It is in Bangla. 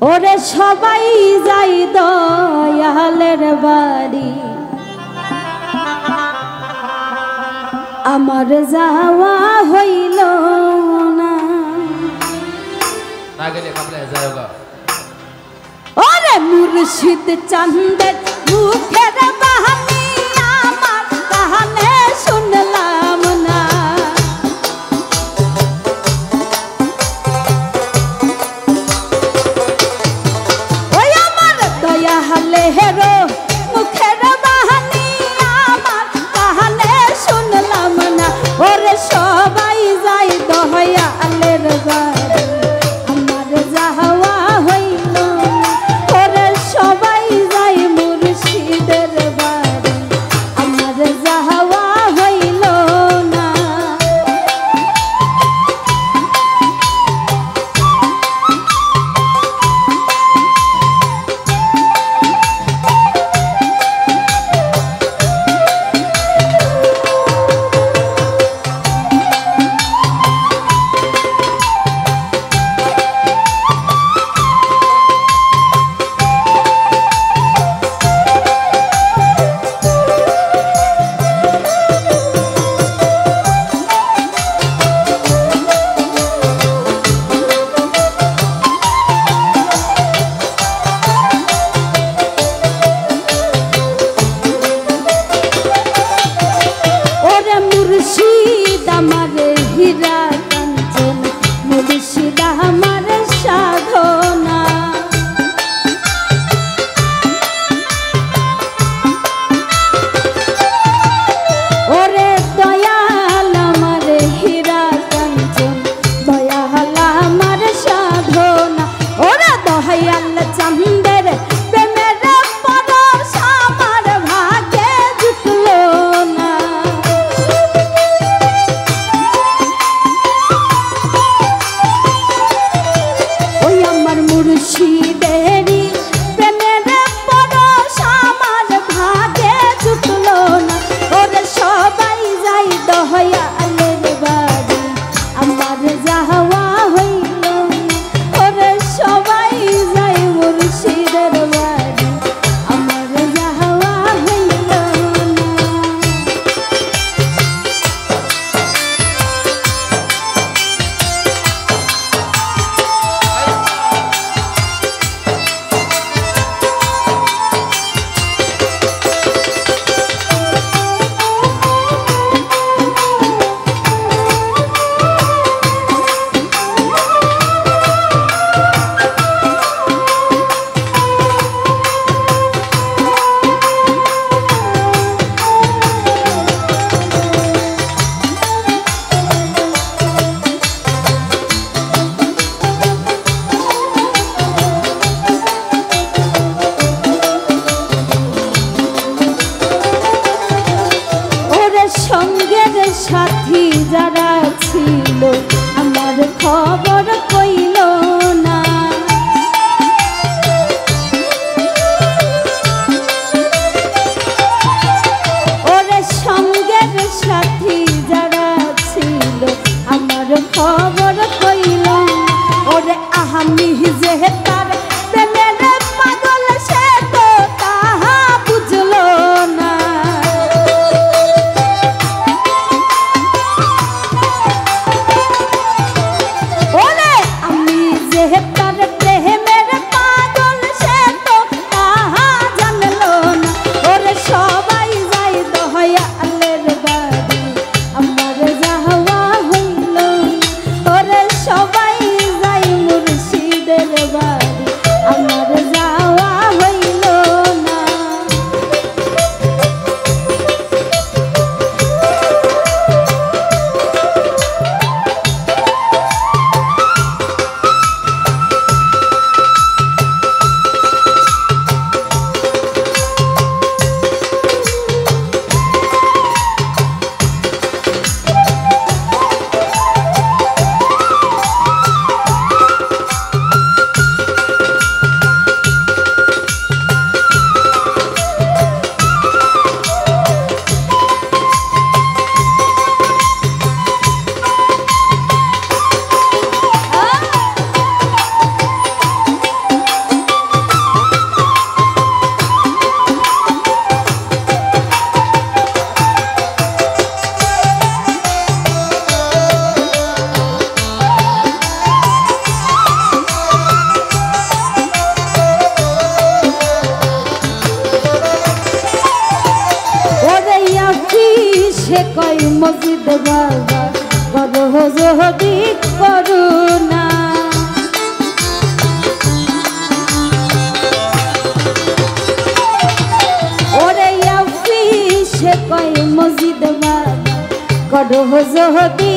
ওরে সবাই যাই দয়ালের বাড়ি, আমার যাওয়া হইল না। ওরে মুর্শিদ চান্দের মুখের বাহানি আমার কানে শুনলাম না। ওই আমার দয়া হালে হেরো মুখের বাহানি আমার কানে শুনলাম না। ওরে সবাই যাই দয়ালের বাড়ি, আমার যাওয়া হইল না। ওরে সবাই যাই মুর্শিদের বাড়ি, আমার যাওয়া হইল না। মুর্শিদ আমার হীরা কাঞ্চন, মুর্শিদ আমার সাধনা। ওরে দয়াল আমার হীরা কাঞ্চন, দয়াল আমার সাধনা। ওরে দয়াল চান্দের প্রেমের পরশ আমার ভাগ্যে জুটলো না। মুর্শিদেরই প্রেমের পরশ আমার ভাগে জুটলো না। ওরে সবাই যাই দয়ালের বাড়ি, আমার যাওয়া হইল না। ওরে সবাই যাই মুর্শিদের বাড়ি, আমার যাওয়া হইল না। সঙ্গের সাথী যারা ছিল আমার খবর কইল না। ওরে সঙ্গের সাথী যারা ছিল আমার খবর কইল না। ওরে আমি যে তার প্রেমের পাগল সে তো তাহা বুঝলো না। মসজিদ বাবা করো যদি করুণা। ওরে আফিসে কয় মসজিদ বাবা করো যদি